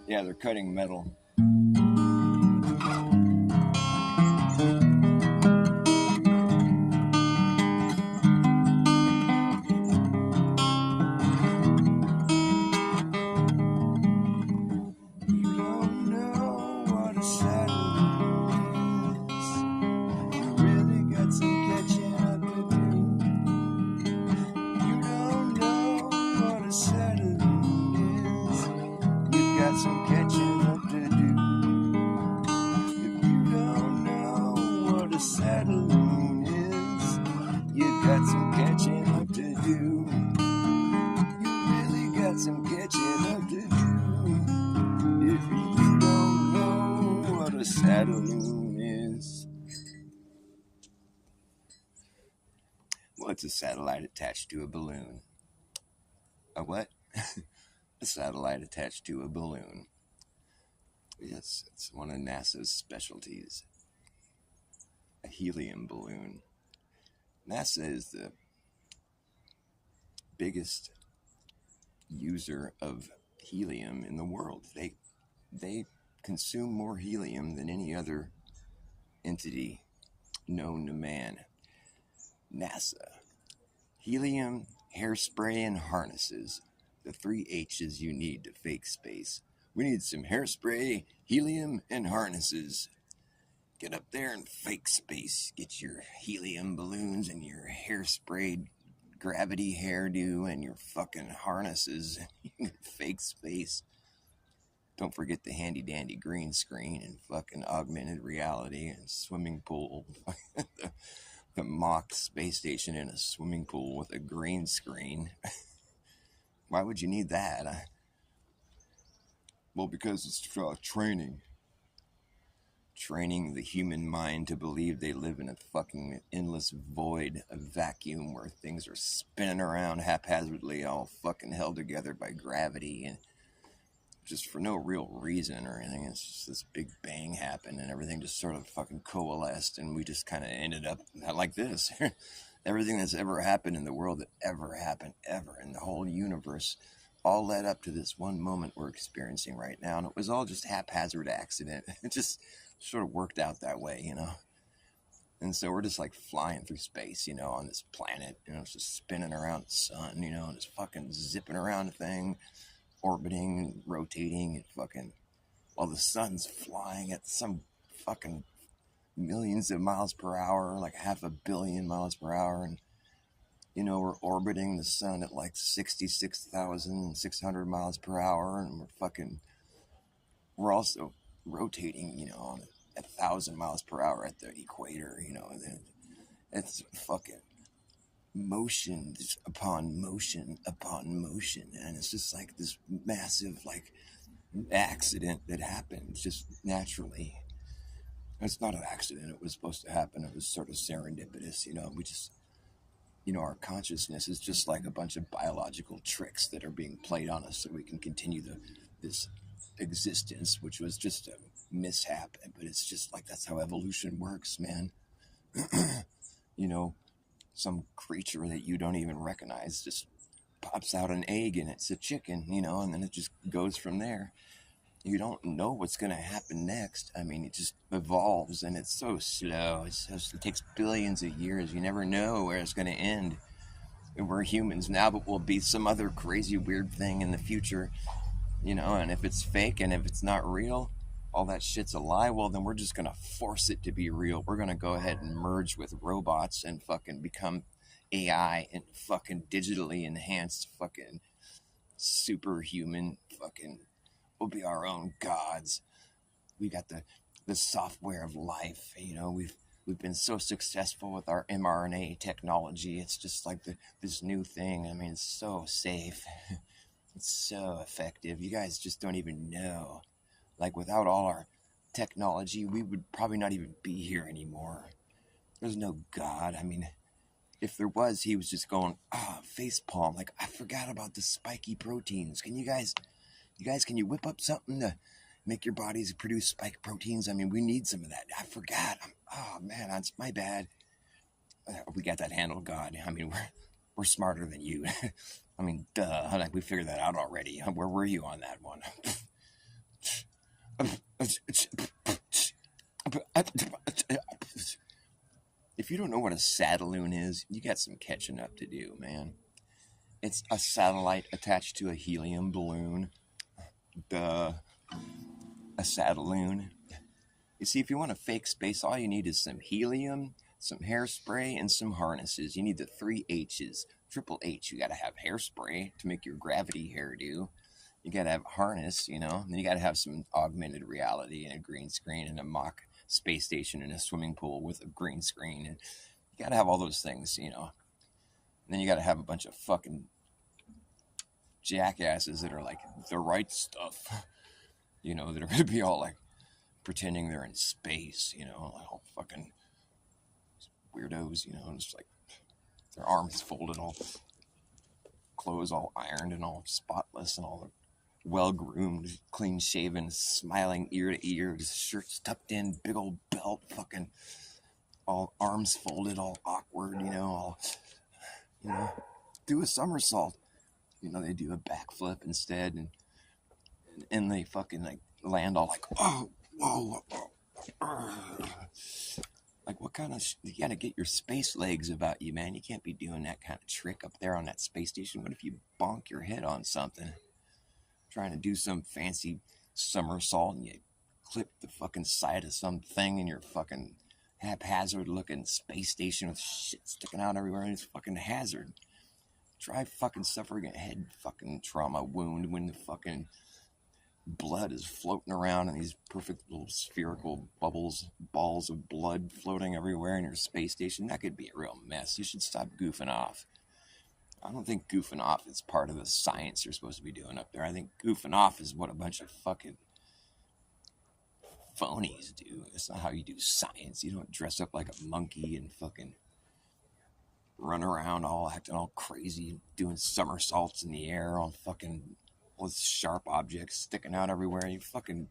Yeah, they're cutting metal. You don't know what a satelloon is. You really got some catching up to do. You don't know what a satelloon is. You got some catching up to do. If you don't know what a satelloon is, you got some catching up to do. You really got some catching up to do. If you don't know what a satelloon is. Well, it's a satellite attached to a balloon. A what? A satellite attached to a balloon. Yes, it's one of NASA's specialties. A helium balloon. NASA is the biggest user of helium in the world. They consume more helium than any other entity known to man. NASA. Helium, hairspray, and harnesses. The 3 H's you need to fake space. We need some hairspray, helium, and harnesses. Get up there and fake space. Get your helium balloons and your hairsprayed gravity hairdo and your fucking harnesses. Fake space. Don't forget the handy dandy green screen and fucking augmented reality and swimming pool. The mock space station in a swimming pool with a green screen. Why would you need that? Well, because it's training. Training the human mind to believe they live in a fucking endless void, a vacuum where things are spinning around haphazardly, all fucking held together by gravity and just for no real reason or anything. It's just this big bang happened and everything just sort of fucking coalesced and we just kind of ended up like this. Everything that's ever happened in the world that ever happened ever in the whole universe all led up to this one moment we're experiencing right now, and it was all just haphazard accident. It just sort of worked out that way, you know. And so we're just like flying through space, you know, on this planet, you know, it's just spinning around the sun, you know, and just fucking zipping around the thing, orbiting and rotating and fucking while the sun's flying at some fucking millions of miles per hour, like 500 million miles per hour, and you know, we're orbiting the sun at like 66,600 miles per hour, and we're also rotating, you know, on 1,000 miles per hour at the equator, you know, and it's fucking motion upon motion upon motion, and it's just like this massive, like, accident that happened just naturally. It's not an accident, it was supposed to happen, it was sort of serendipitous, you know, we just, you know, our consciousness is just like a bunch of biological tricks that are being played on us so we can continue this existence, which was just a mishap. But it's just like that's how evolution works, man. You know, some creature that you don't even recognize just pops out an egg and it's a chicken, you know, and then it just goes from there. You don't know what's going to happen next. I mean, it just evolves and it's so slow. It takes billions of years. You never know where it's going to end. And we're humans now, but we'll be some other crazy, weird thing in the future, you know, and if it's fake and if it's not real, all that shit's a lie, well, then we're just going to force it to be real. We're going to go ahead and merge with robots and fucking become AI and fucking digitally enhanced fucking superhuman fucking, we'll be our own gods. We got the software of life, you know, we've been so successful with our mRNA technology. It's just like this new thing. I mean, it's so safe. It's so effective. You guys just don't even know. Like, without all our technology, we would probably not even be here anymore. There's no God. I mean, if there was, he was just going, face palm. Like, I forgot about the spiky proteins. Can you guys, can you whip up something to make your bodies produce spike proteins? I mean, we need some of that. I forgot. Oh man, that's my bad. We got that handled, God. I mean, we're smarter than you. I mean, duh. Like, we figured that out already. Where were you on that one? If you don't know what a satelloon is, you got some catching up to do, man. It's a satellite attached to a helium balloon. A satelloon. You see, if you want a fake space, all you need is some helium, some hairspray, and some harnesses. You need the 3 H's. Triple H. You got to have hairspray to make your gravity hairdo. You got to have harness, and then you got to have some augmented reality and a green screen and a mock space station and a swimming pool with a green screen. And you got to have all those things, And then you got to have a bunch of fucking jackasses that are like the right stuff, that are going to be all like pretending they're in space, like all fucking weirdos, just like their arms folded, all clothes all ironed and all spotless and all well-groomed, clean-shaven, smiling ear to ear, shirts tucked in, big old belt, fucking all arms folded, all awkward, all, do a somersault. They do a backflip instead, and they fucking like land all like, oh, whoa, like what kind of, you gotta get your space legs about you, man. You can't be doing that kind of trick up there on that space station. What if you bonk your head on something? Trying to do some fancy somersault and you clip the fucking side of something in your fucking haphazard looking space station with shit sticking out everywhere, and it's fucking hazard. Try fucking suffering a head fucking trauma wound when the fucking blood is floating around in these perfect little spherical balls of blood floating everywhere in your space station. That could be a real mess. You should stop goofing off. I don't think goofing off is part of the science you're supposed to be doing up there. I think goofing off is what a bunch of fucking phonies do. It's not how you do science. You don't dress up like a monkey and fucking run around all acting all crazy, doing somersaults in the air on fucking with sharp objects sticking out everywhere. You fucking,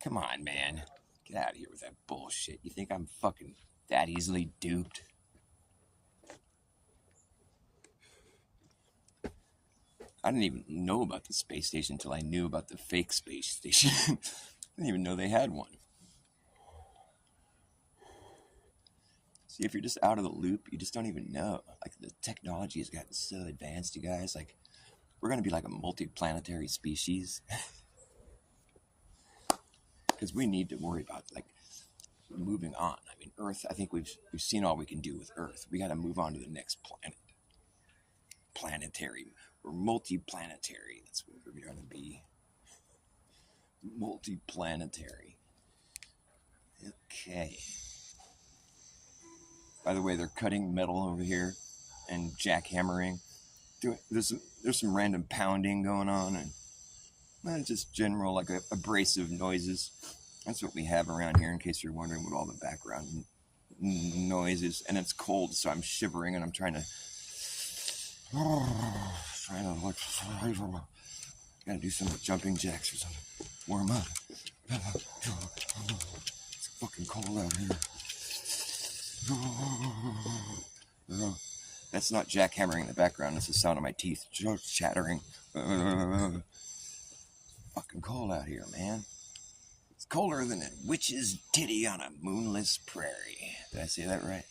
come on, man. Get out of here with that bullshit. You think I'm fucking that easily duped? I didn't even know about the space station until I knew about the fake space station. I didn't even know they had one. See, if you're just out of the loop, you just don't even know. Like, the technology has gotten so advanced, you guys. Like, we're going to be like a multi-planetary species. Because we need to worry about, like, moving on. I mean, Earth, I think we've seen all we can do with Earth. We got to move on to the next planet. Planetary. We're multi-planetary. That's what we're going to be. Multi-planetary. Okay. By the way, they're cutting metal over here and jackhammering. There's some random pounding going on, and just general, like, abrasive noises. That's what we have around here, in case you're wondering what all the background noise is. And it's cold, so I'm shivering, and I'm trying to look. Gotta do some jumping jacks or something. Warm up. It's fucking cold out here. That's not jackhammering in the background. That's the sound of my teeth chattering. Fucking cold out here, man. It's colder than a witch's titty on a moonless prairie. Did I say that right?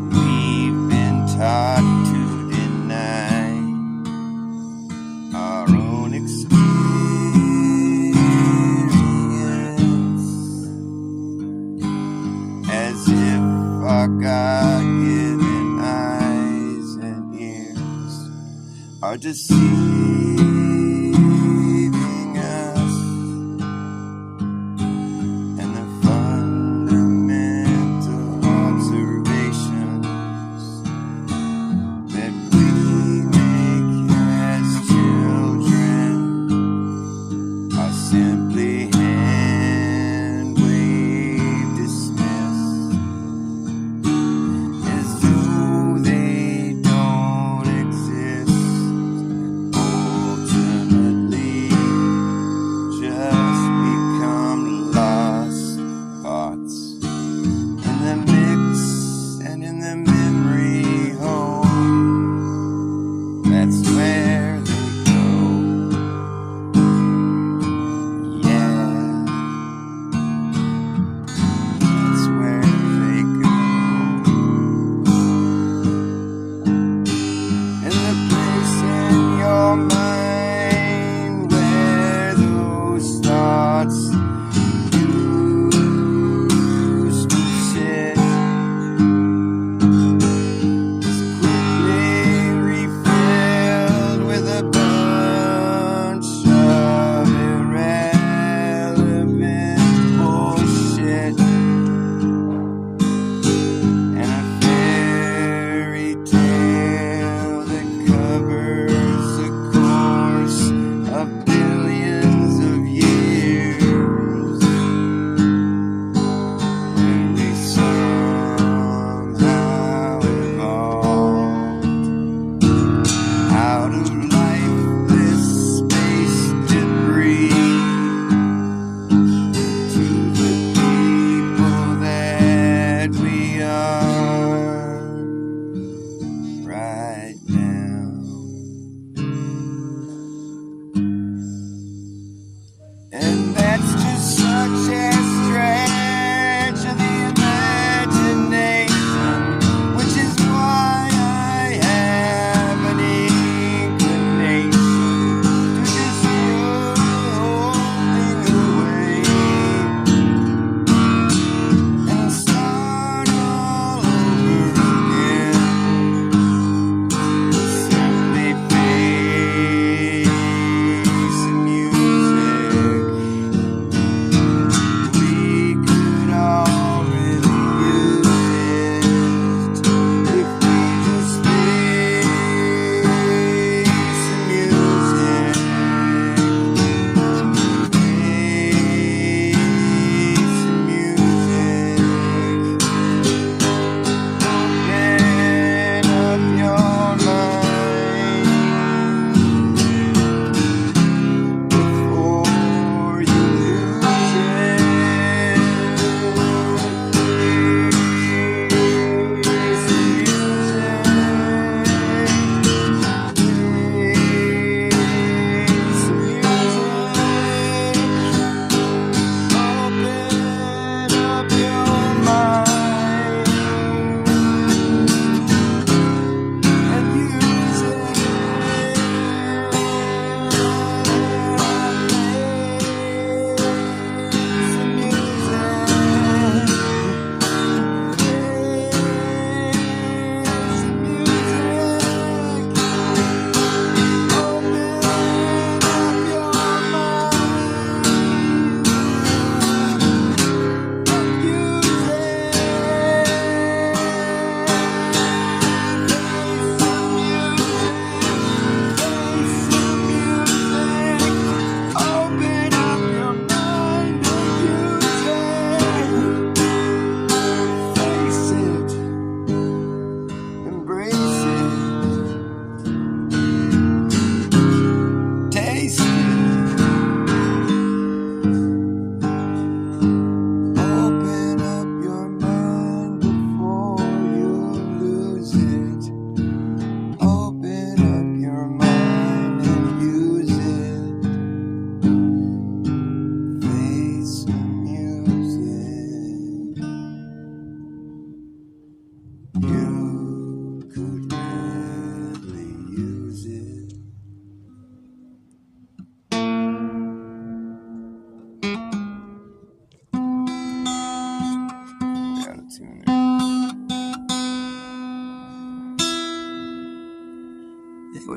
We've been taught to deny our own experience, as if our God-given eyes and ears are deceiving us, and the fundamental observations that we make as children are simply hand-wave dismissed.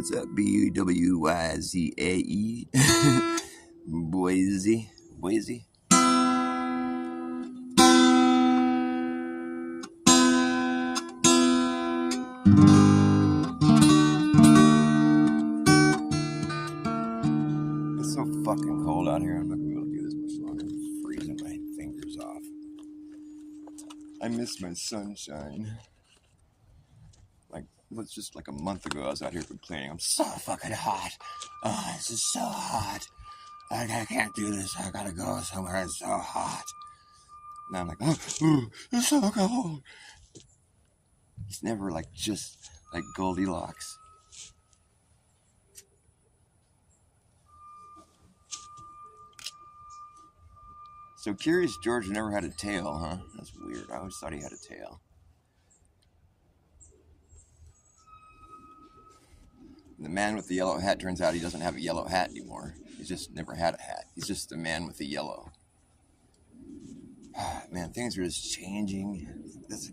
What's up, B-U-W-Y-Z-A-E? Boise. Boise? It's so fucking cold out here. I'm not gonna be able to do this much longer. I'm freezing my fingers off. I miss my sunshine. Like, it was just like a month ago I was out here complaining. I'm so fucking hot. Oh, this is so hot. I can't do this. I gotta go somewhere. It's so hot. Now I'm like, oh, it's so cold. It's never like just like Goldilocks. So Curious George never had a tail, huh? That's weird. I always thought he had a tail. The man with the yellow hat, turns out he doesn't have a yellow hat anymore. He's just never had a hat. He's just the man with the yellow. Man, things are just changing. It's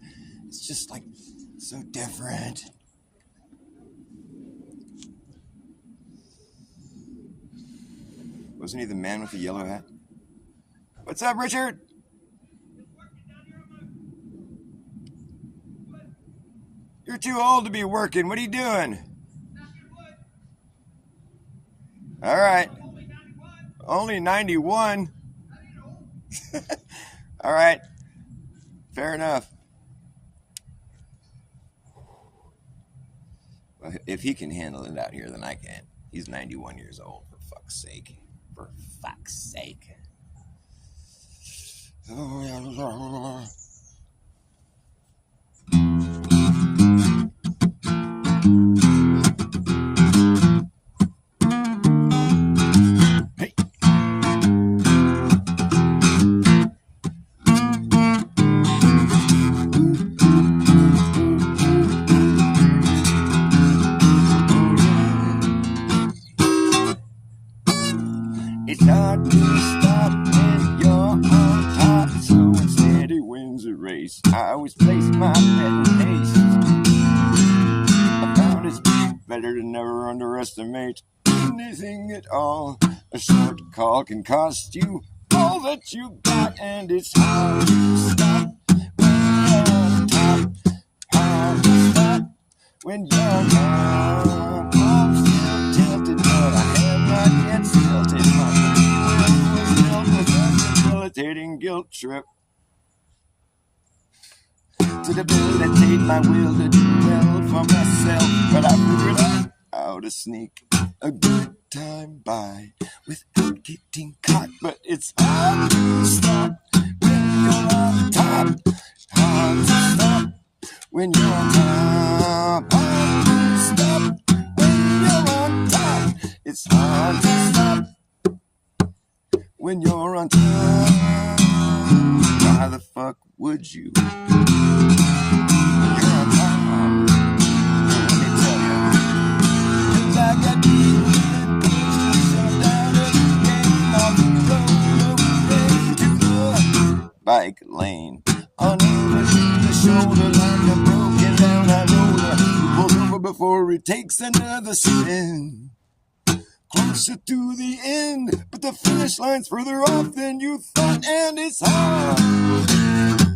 just like so different. Wasn't he the man with the yellow hat? What's up, Richard? You're too old to be working. What are you doing? All right. Only 91. All right. Fair enough. Well, if he can handle it out here, then I can. He's 91 years old, for fuck's sake. For fuck's sake. Oh, yeah. Hey. It's hard to stop when you're on top. So instead he wins a race. I always place my bet in haste. I found it's better to never underestimate anything at all. A short call can cost you all that you got, and it's hard to stop when you're on top. Hard to stop when you're on top. I'm still tilted, but I have not yet stilted. My free will was filled with a debilitating guilt trip to debilitate my will to do well for myself. But I figured out how to sneak a good time by without getting caught. But it's hard to stop when you're on top. Hard to stop when you're on top. Hard to stop when you're on top. It's hard to stop when you're on top. Why the fuck would you? You're on top. Let me tell you. 'Cause I got you shut down every game on the road to the bike lane. Unable to the shoulder line, a broken down high roller. He pulls over before he takes another spin. Closer to the end, but the finish line's further off than you thought, and it's hard.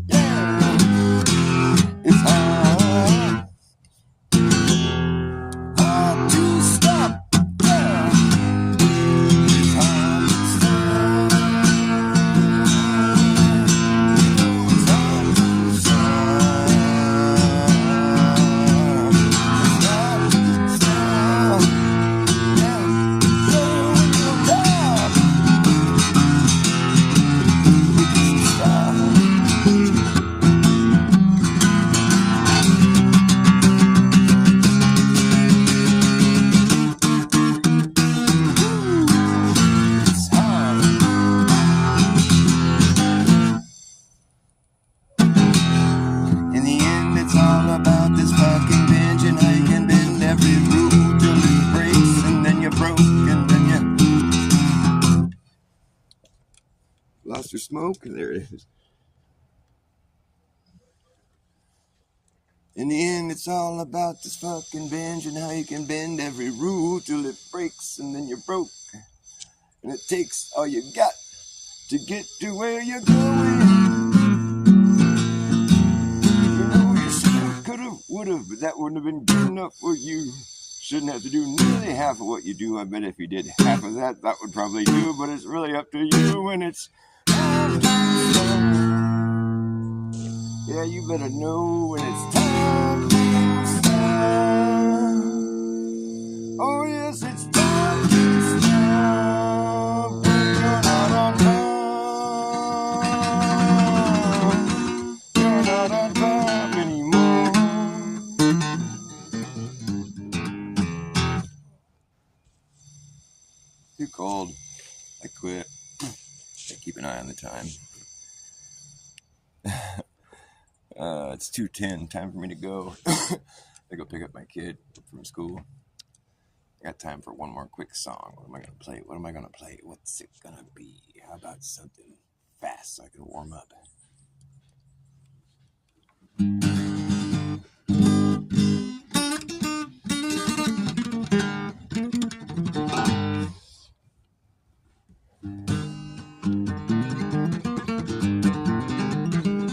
Yeah, it's hard. Hard to stop. Yeah, it's hard to stop. It's hard to stop. It's hard to stop. In the end, it's all about this fucking binge and how you can bend every rule till it breaks, and then you're broke, and then you lost your smoke, and there it is. In the end, it's all about this fucking binge and how you can bend every rule till it breaks and then you're broke. And it takes all you got to get to where you're going. You know you should've, could've, would've, but that wouldn't have been good enough for you. Shouldn't have to do nearly half of what you do. I bet if you did half of that, that would probably do. But it's really up to you when it's time to start. Yeah, you better know when it's time to start. Oh yes, it's time to start. When you're not on time. You're not on time anymore. Too cold. I quit. I keep an eye on the time. It's 2:10. Time for me to go. I go pick up my kid from school. I got time for one more quick song. What am I gonna play? What's it gonna be? How about something fast so I can warm up?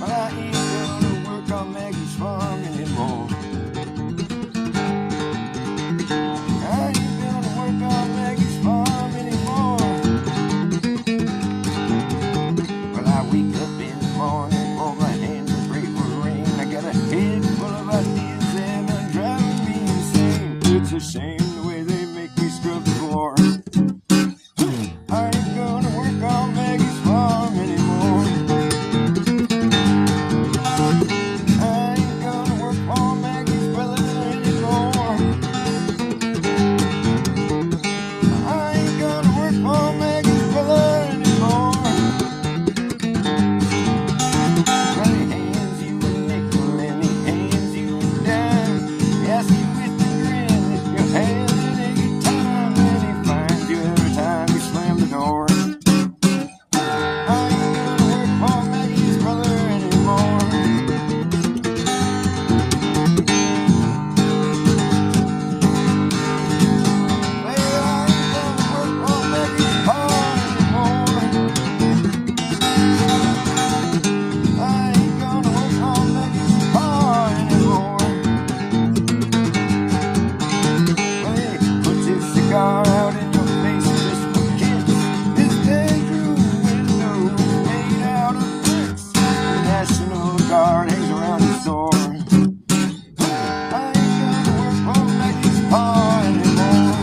But I ain't gonna work on Maggie's farm anymore. I ain't gonna work on Maggie's farm anymore. Well, I wake up in the morning, hold my hands and pray for rain. I got a head full of ideas and they're driving me insane. It's a shame the way they make me scrub the floor. I ain't gonna work on Maggie's farm anymore. I ain't gonna work for Maggie's brother anymore. I ain't gonna work for Maggie's brother anymore. Well, he hands you a nickel and he hands you a dime. He asks you with a grin if you're having a good time. And he finds you every time you slam the door. I ain't gonna work for Maggie's brother anymore. Well, I ain't gonna work for Maggie's pa anymore. I ain't gonna work for Maggie's pa anymore. Well, he puts his cigar out in your face just for kicks. His bedroom window is made out of bricks. The National Guard hangs around his door. I ain't gonna work for Maggie's pa anymore.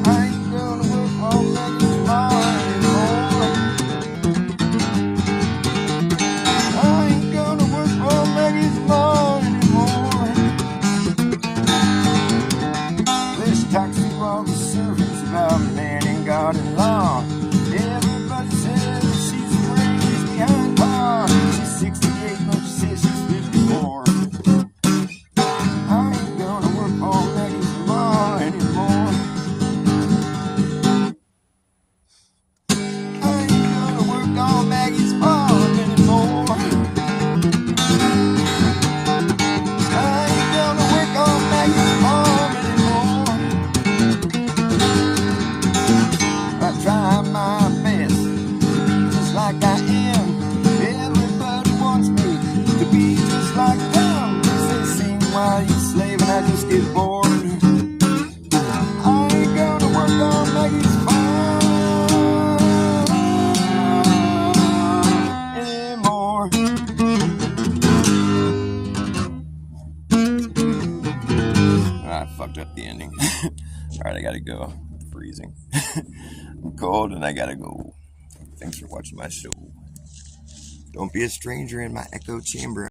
I ain't gonna work for Maggie's pa anymore. I ain't gonna work for Maggie's ma anymore. This taxi while the servants about man and God and law. Everybody says that she's afraid she's behind bar. She's 68, but she says she's 54. I ain't gonna work for Maggie's ma anymore. I ain't gonna work on Maggie's farm anymore. I ain't gonna work on Maggie's farm anymore. I try my best to be just like I am. Everybody wants me to be just like them. They sing while you slave and I just get bored. I ain't gonna work on Maggie's farm anymore. I fucked up the ending. Alright, I gotta go. I'm freezing. I'm cold and I gotta go. Thanks for watching my show. Don't be a stranger in my echo chamber.